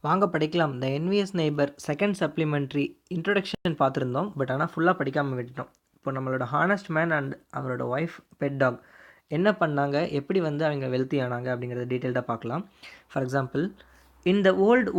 வாங்க படிக்கலாம். The envious neighbour second supplementary introduction பார்த்துருந்தோம். பட் ஆனால் ஃபுல்லாக படிக்காமல் விட்டுட்டோம். இப்போ நம்மளோட ஹானஸ்ட் மேன் அண்ட் அவரோட ஒய்ஃப் பெட் டாக் என்ன பண்ணாங்க, எப்படி வந்து அவங்க வெல்த்தி ஆனாங்க அப்படிங்கிறத டீட்டெயில்டாக பார்க்கலாம். For example, in the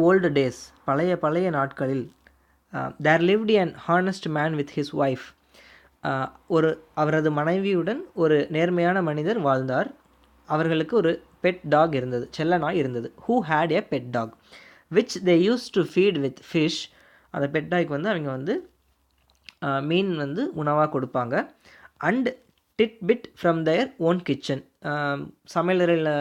old days, பழைய நாட்களில், there lived an honest man with his wife. அவரது மனைவியுடன் ஒரு நேர்மையான மனிதர் வாழ்ந்தார். அவர்களுக்கு ஒரு பெட் டாக் இருந்தது, செல்ல நாய் இருந்தது. Who had a pet dog which they used to feed with fish. அந்த பெட் டாய்க்கு வந்து அவங்க வந்து மீன் வந்து உணவாக கொடுப்பாங்க. And titbit from their own kitchen, சமையலறையில்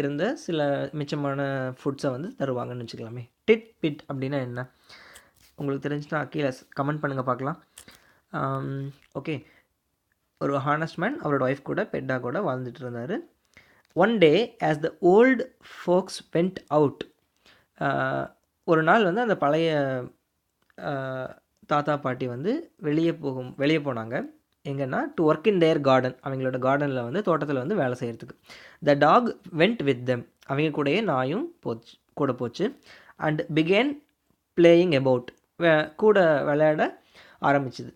இருந்த சில மிச்சமான ஃபுட்ஸை வந்து தருவாங்கன்னு வச்சுக்கலாமே. டிட் பிட் அப்படின்னா என்ன உங்களுக்கு தெரிஞ்சுன்னா கீழே கமெண்ட் பண்ணுங்கள் பார்க்கலாம். ஓகே, ஒரு ஹானஸ்ட் மேன் அவரோட ஒய்ஃப் கூட பெட் டாகோட வாழ்ந்துட்டு இருந்தார். One day as the old folks went out, ஒரு நாள் வந்து அந்த பழைய தாத்தா பாட்டி வந்து வெளியே போனாங்க. எங்கன்னா to work in their garden, அவங்களோட கார்டனில் வந்து தோட்டத்தில் வந்து வேலை செய்கிறதுக்கு. The dog went with them, அவங்க கூடயே நாயும் கூட போச்சு. அண்ட் பிகேன் பிளேயிங் அபவுட், கூட விளையாட ஆரம்பிச்சுது.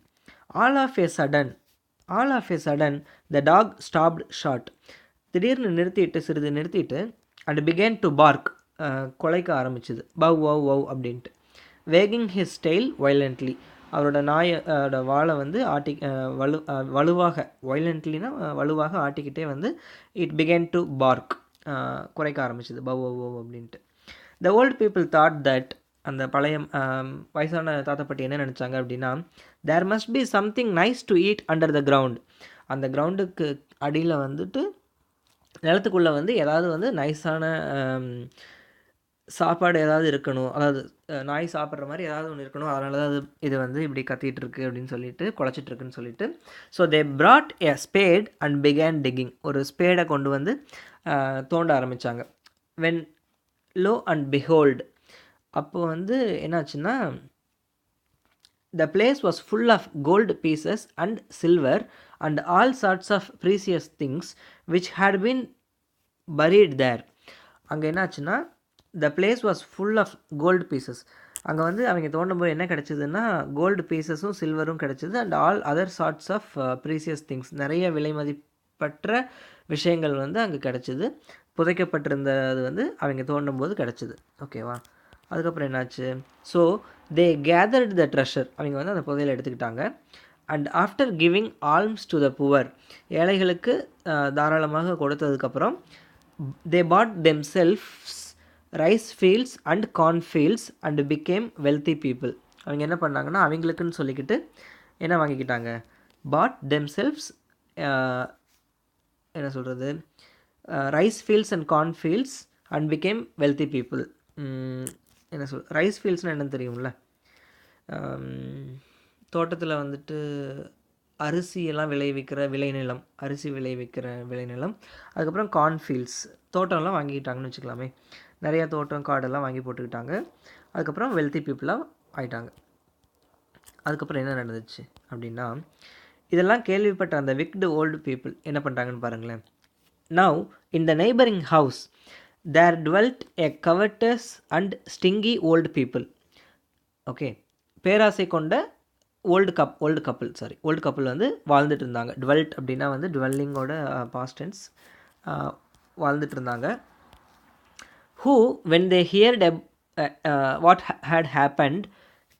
All of a sudden the dog stopped short, திடீர்னு சிறிது நிறுத்திட்டு அண்ட் பிகேன் டு பார்க், குலைக்க ஆரம்பிச்சுது. பவ் வவ் வவ் அப்படின்ட்டு. வேகிங் ஹிஸ் டெய்ல் வைலண்ட்லி, அவரோட நாயோட வாழை வந்து வலுவாக, வைலண்ட்லினா வலுவாக ஆட்டிக்கிட்டே வந்து இட் பிகேன் டு பார்க், குறைக்க ஆரம்பிச்சுது. பவ் வவ் வவ் அப்படின்ட்டு. The old people thought that, அந்த பழைய வயசான தாத்தா பாட்டி என்ன நினச்சாங்க அப்படின்னா, there must be something nice to eat under the ground, அந்த கிரவுண்டுக்கு அடியில் வந்துட்டு நிலத்துக்குள்ளே வந்து ஏதாவது வந்து நைஸான சாப்பாடு ஏதாவது இருக்கணும், அதாவது நாய் சாப்பிட்ற மாதிரி ஏதாவது ஒன்று இருக்கணும், அதனால தான் இது வந்து இப்படி கத்திகிட்டு இருக்கு அப்படின்னு சொல்லிட்டு, குலைச்சிட்ருக்குன்னு சொல்லிட்டு. So they brought a spade and began ticking, ஒரு ஸ்பேடை கொண்டு வந்து தோண்ட ஆரம்பித்தாங்க. வென் லோ அண்ட் பிஹோல்டு, அப்போ வந்து என்னாச்சுன்னா, the place was full of gold pieces and silver and all sorts of precious things which had been buried there. அங்கே என்னாச்சுன்னா, the place was full of gold pieces, அங்கே வந்து அவங்க தோண்டும்போது என்ன கிடச்சிதுன்னா, கோல்டு பீசஸும் சில்வரும் கிடச்சிது. And all other sorts of precious things, நிறைய விலை மதிப்பற்ற விஷயங்கள் வந்து அங்கே கிடச்சிது. புதைக்கப்பட்டிருந்தது வந்து அவங்க தோண்டும்போது கிடச்சிது. ஓகேவா? அதுக்கப்புறம் என்னாச்சு? So they gathered the treasure, அவங்க வந்து அந்த புதையலை எடுத்துக்கிட்டாங்க. And after giving alms to the poor, ஏழைகளுக்கு தாராளமாக கொடுத்ததுக்கப்புறம், they bought themselves rice fields and corn fields and became wealthy people. அவங்க என்ன பண்ணாங்கன்னா, அவங்களுக்குன்னு சொல்லிக்கிட்டு என்ன வாங்கிக்கிட்டாங்க, bought themselves, என்ன சொல்கிறது, rice fields and corn fields and became wealthy people. என்ன ரைஸ் ஃபீல்ட்ஸ்னால் என்னன்னு தெரியும்ல, தோட்டத்தில் வந்துட்டு அரிசியெல்லாம் விளைவிக்கிற விளைநிலம், அரிசி விளைவிக்கிற விளைநிலம். அதுக்கப்புறம் கார்ன்ஃபீல்ட்ஸ், தோட்டம்லாம் வாங்கிக்கிட்டாங்கன்னு வச்சுக்கலாமே, நிறையா தோட்டம் காடெல்லாம் வாங்கி போட்டுக்கிட்டாங்க. அதுக்கப்புறம் வெல்த்தி பீப்புளாக ஆகிட்டாங்க. அதுக்கப்புறம் என்ன நடந்துச்சு அப்படின்னா, இதெல்லாம் கேள்விப்பட்ட அந்த விக்டு ஓல்டு பீப்புள் என்ன பண்ணுறாங்கன்னு பாருங்களேன். Now in the neighbouring house there dwelt a covetous and stingy old people. Okay, பேராசை கொண்ட ஓல்டு கப்புள் வந்து வாழ்ந்துட்டு இருந்தாங்க. டுவெல்ட் அப்படின்னா வந்து டுவெல்லிங்கோட பாஸ்ட் டென்ஸ், வாழ்ந்துட்டு இருந்தாங்க. Who when they heard what had happened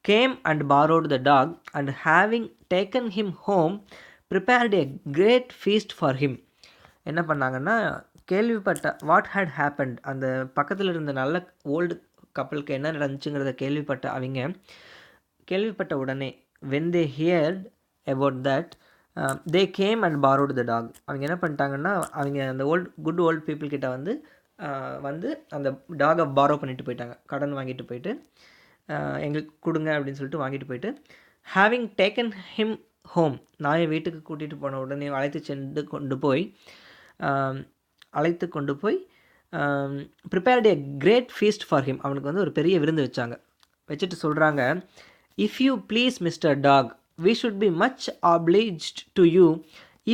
came and borrowed the dog and having taken him home prepared a great feast for him. என்ன பண்ணாங்கன்னா, கேள்விப்பட்ட வாட் ஹேட் ஹேப்பன்ட், அந்த பக்கத்தில் இருந்த நல்ல ஓல்டு கப்பலுக்கு என்ன நடந்துச்சுங்கிறத கேள்விப்பட்ட உடனே, when they heard about that, they came and borrowed the dog. அவங்க என்ன பண்ணிட்டாங்கன்னா, அவங்க அந்த குட் ஓல்டு பீப்புள் கிட்ட வந்து அந்த டாகை பாரோ பண்ணிட்டு போயிட்டாங்க, கடன் வாங்கிட்டு போயிட்டு, எங்களுக்கு கொடுங்க அப்படின்னு சொல்லிட்டு வாங்கிட்டு போயிட்டு, ஹேவிங் டேக்கன் ஹிம் ஹோம், நாயை வீட்டுக்கு கூட்டிகிட்டு போன உடனே அழைத்து கொண்டு போய் prepared a great feast for him, அவனுக்கு வந்து ஒரு பெரிய விருந்து வச்சுட்டு சொல்கிறாங்க, if you please Mr. Dog, we should be much obliged to you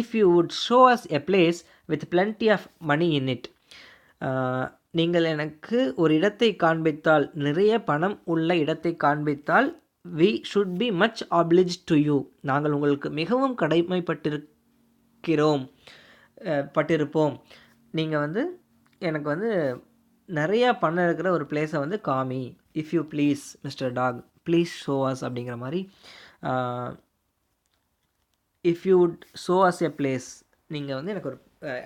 if you would show us a place with plenty of money in it. நீங்கள் எனக்கு ஒரு இடத்தை காண்பித்தால், நிறைய பணம் உள்ள இடத்தை காண்பித்தால், we should be much obliged to you. நாங்கள் உங்களுக்கு மிகவும் பட்டிருப்போம். நீங்கள் வந்து எனக்கு வந்து நிறையா பணம் இருக்கிற ஒரு பிளேஸை வந்து காமி. If you please mister dog, please show us அப்படிங்கிற மாதிரி. If you would show us a place, நீங்கள் வந்து எனக்கு ஒரு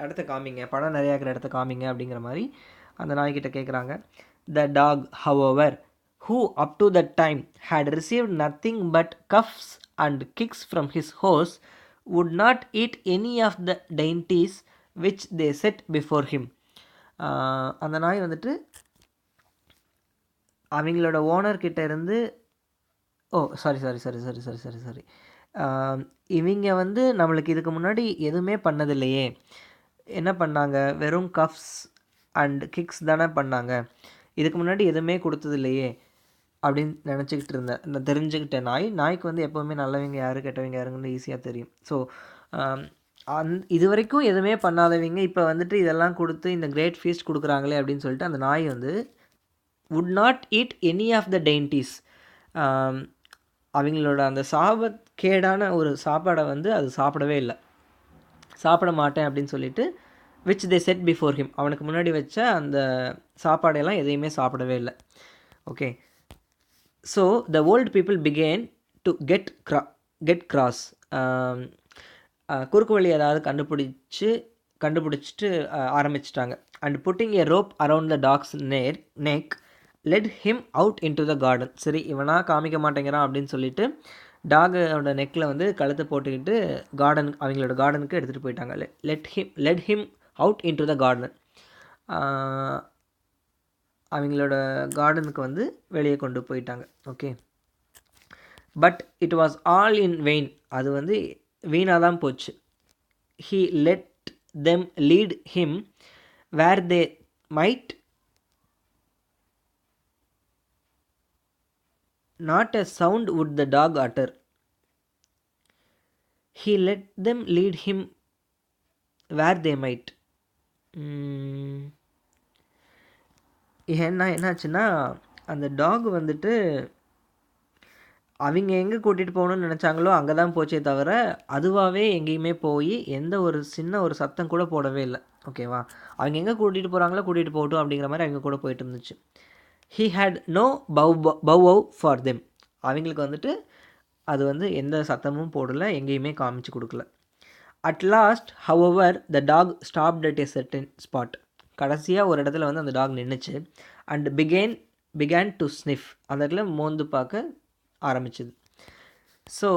இடத்த காமிங்க, பணம் நிறையா இருக்கிற இடத்த காமிங்க அப்படிங்கிற மாதிரி அந்த நாய்கிட்ட கேட்குறாங்க. த talk however, who up to that time had received nothing but cuffs and kicks from his horse, would not eat any of the dainties which they set before him. அந்த நாய் வந்துட்டு அவங்களோட ஓனர்கிட்ட இருந்து சாரி இவங்க வந்து நம்மளுக்கு இதுக்கு முன்னாடி எதுவுமே பண்ணதில்லையே, என்ன பண்ணாங்க, வெறும் கஃப்ஸ் அண்ட் கிக்ஸ் தானே பண்ணாங்க, இதுக்கு முன்னாடி எதுவுமே கொடுத்ததில்லையே அப்படின்னு நினச்சிக்கிட்டு இருந்தேன். நான் தெரிஞ்சுக்கிட்டேன். நாய்க்கு வந்து எப்போவுமே நல்லவங்க யார் கெட்டவங்க யாருங்கன்னு ஈஸியாக தெரியும். ஸோ இது வரைக்கும் எதுவுமே பண்ணாதவங்க இப்போ வந்துட்டு இதெல்லாம் கொடுத்து இந்த கிரேட் ஃபீஸ்ட் கொடுக்குறாங்களே அப்படின்னு சொல்லிட்டு அந்த நாய் வந்து would not eat any of the dainties. அவங்களோட அந்த சாபக்கேடான ஒரு சாப்பாடை வந்து அது சாப்பிடவே இல்லை, சாப்பிட மாட்டேன் அப்படின்னு சொல்லிட்டு which they set before him, அவனுக்கு முன்னாடி வச்ச அந்த சாப்பாடையெல்லாம் எதையுமே சாப்பிடவே இல்லை. Okay, so the old people began to get cross. குறுக்கு வழி ஏதாவது கண்டுபிடிச்சிட்டு ஆரம்பிச்சிட்டாங்க. And putting a rope around the dog's neck led him out into the garden. சரி, இவனாக காமிக்க மாட்டேங்கிறான் அப்படின்னு சொல்லிட்டு டாகோட நெக்கில் வந்து கழுத்தை போட்டுக்கிட்டு அவங்களோட கார்டனுக்கு எடுத்துகிட்டு போயிட்டாங்க. led him out into the garden. அவங்களோட கார்டனுக்கு வந்து வெளியே கொண்டு போயிட்டாங்க. Okay, but it was all in vein, அது வந்து வீணாக தான் போச்சு. he let them lead him where they might, not a sound would the dog utter. He let them lead him where they might. என்னாச்சுன்னா அந்த டாக் வந்துட்டு அவங்க எங்கே கூட்டிகிட்டு போகணுன்னு நினச்சாங்களோ அங்கே தான் போச்சே தவிர அதுவாகவே எங்கேயுமே போய் எந்த ஒரு சின்ன ஒரு சத்தம் கூட போடவே இல்லை. ஓகேவா, அவங்க எங்கே கூட்டிகிட்டு போகிறாங்களோ கூட்டிகிட்டு போகட்டும் அப்படிங்கிற மாதிரி அவங்க கூட போயிட்டு இருந்துச்சு. he had no bow for them. அவங்களுக்கு வந்துட்டு அது வந்து எந்த சத்தமும் போடலை, எங்கேயுமே காமிச்சு கொடுக்கல. at last however the dog stopped at a certain spot. கடைசியாக ஒரு இடத்துல வந்து அந்த டாக் நின்றுச்சு. and began to sniff. அந்த இடத்துல மோந்து பார்க்க ஆரம்பிச்சது. So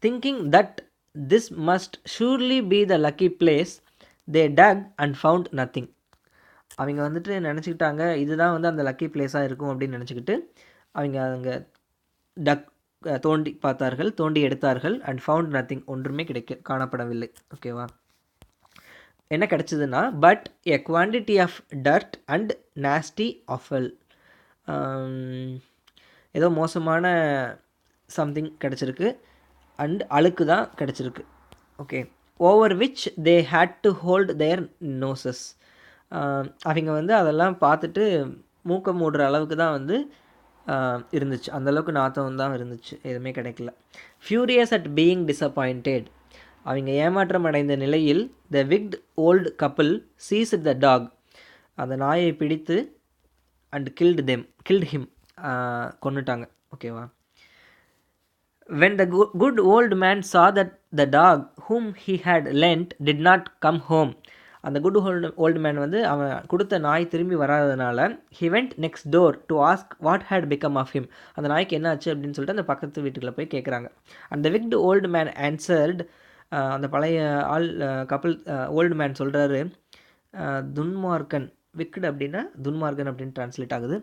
thinking that this must surely be the lucky place, they dug and found nothing. அவங்க வந்துட்டு நினச்சிக்கிட்டாங்க இதுதான் வந்து அந்த லக்கி பிளேஸாக இருக்கும் அப்படின்னு நினச்சிக்கிட்டு அவங்க அங்கே தோண்டி எடுத்தார்கள். அண்ட் ஃபவுண்ட் நத்திங், ஒன்றுமே காணப்படவில்லை. ஓகேவா, என்ன கிடச்சிதுன்னா but a quantity of dirt and nasty offal, ஏதோ மோசமான சம்திங் கிடச்சிருக்கு அண்ட் அழுக்கு தான் கிடச்சிருக்கு. Okay, over which they had to hold their noses. அவங்க வந்து அதெல்லாம் பார்த்துட்டு மூக்க மூடுற அளவுக்கு தான் வந்து இருந்துச்சு, அந்தளவுக்கு நாத்தம் தான் இருந்துச்சு, எதுவுமே கிடைக்கல. ஃபியூரியஸ் அட் பீயிங் டிசப்பாயிண்டட், அவங்க ஏமாற்றம் அடைந்த நிலையில் த விக்ட் ஓல்டு கப்பிள் சீஸ்ட் த டாக், அந்த நாயை பிடித்து அண்ட் கில்ட் ஹிம், கொன்னுட்டாங்க. ஓகேவா, when the good old man saw that the dog whom he had lent did not come home, அந்த குட் ஓல்டு மேன் வந்து அவன் கொடுத்த நாய் திரும்பி வராததுனால he went next door to ask what had become of him, அந்த நாய்க்கு என்ன ஆச்சு அப்படின்னு சொல்லிட்டு அந்த பக்கத்து வீட்டுக்குள்ளே போய் கேட்குறாங்க. அந்த விக்டு ஓல்டு மேன் ஆன்சர்டு, அந்த பழைய கப்பல் ஓல்டு மேன் சொல்கிறாரு, துன்மார்க்கன், விக்டு அப்படின்னா துன்மார்க்கன் அப்படின்னு ட்ரான்ஸ்லேட் ஆகுது.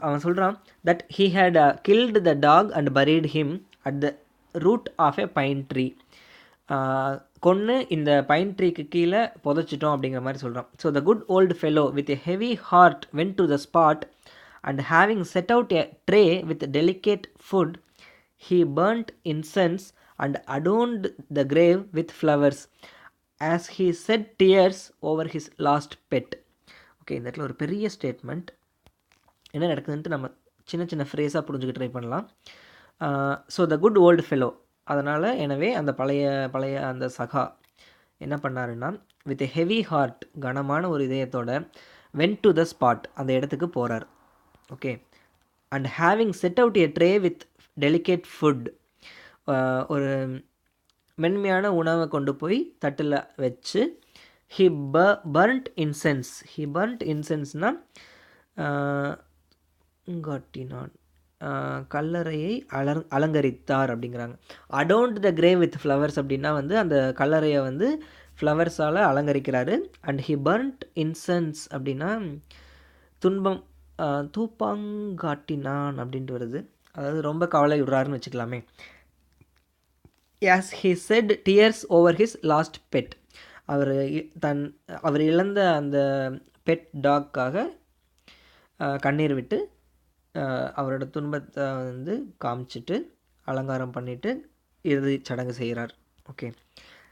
அவன் சொல்கிறான் that he had killed the dog and buried him at the root of a pine tree, கொன்று இந்த பைன் ட்ரீக்கு கீழே புதைச்சிட்டோம் அப்படிங்கிற மாதிரி சொல்கிறான். So the good old fellow with a heavy heart went to the spot and having set out a tray with delicate food, he burnt incense and adorned the grave with flowers. as he shed tears over his lost pet. Okay, இந்த இடத்துல ஒரு பெரிய statement. என்ன நடக்குதுன்ட்டு நம்ம சின்ன சின்ன ஃப்ரேஸாக புரிஞ்சுக்க try பண்ணலாம். So the good old fellow, அதனால் எனவே அந்த பழைய அந்த சகா என்ன பண்ணாருன்னா, வித் எ ஹெவி ஹார்ட், கனமான ஒரு இதயத்தோட, வென்ட் டு த ஸ்பாட், அந்த இடத்துக்கு போகிறார். Okay, and having set out a tray with delicate food, ஒரு மென்மையான உணவை கொண்டு போய் தட்டில் வச்சு, he burnt incense. He burnt இன்சென்ஸ்னால் காட்டினான், கல்லறையை அலங்கரித்தார் அப்படிங்கிறாங்க. Adorned the grave with flowers அப்படின்னா வந்து அந்த கல்லறையை வந்து ஃப்ளவர்ஸால் அலங்கரிக்கிறாரு. அண்ட் ஹி பர்ன்ட் இன்சென்ஸ் அப்படின்னா துன்பம், தூப்பாங்காட்டினான் அப்படின்ட்டு வருது. அதாவது ரொம்ப கவலை விடுறாருன்னு வச்சுக்கலாமே. as he shed tears over his lost pet, அவர் இழந்த அந்த பெட் டாக்காக கண்ணீர் விட்டு அவரோட துன்பத்தை வந்து காமிச்சிட்டு அலங்காரம் பண்ணிவிட்டு இறுதி சடங்கு செய்கிறார். Okay,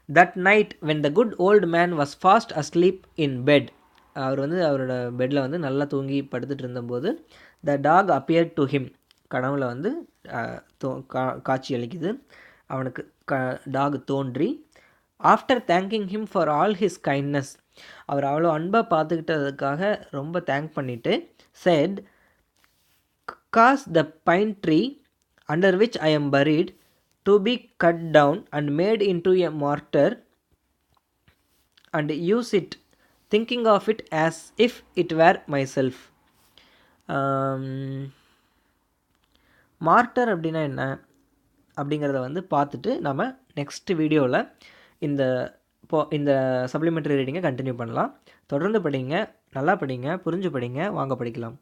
that night when the good old man was fast asleep in bed, அவர் வந்து அவரோட பெட்டில் வந்து நல்லா தூங்கி படுத்துட்டு இருந்தபோது, the dog appeared to him, கனவுல வந்து காட்சி அளிக்குது அவனுக்கு. டாக் தோன்றி, after thanking him for all his kindness, அவர் அவ்வளோ அன்பாக பார்த்துக்கிட்டதுக்காக ரொம்ப தேங்க் பண்ணிவிட்டு, said, cause the pine tree under which I am buried to be cut down and made into a mortar and use it, thinking of it as if it were myself. Mortar அப்படின்னா என்ன அப்படிங்கிறத வந்து பார்த்துட்டு நம்ம next வீடியோவில் இந்த supplementary ரீடிங்கை continue பண்ணலாம். தொடர்ந்து படிங்க, நல்லா படிங்க, புரிஞ்சு படிங்க. வாங்க படிக்கலாம்.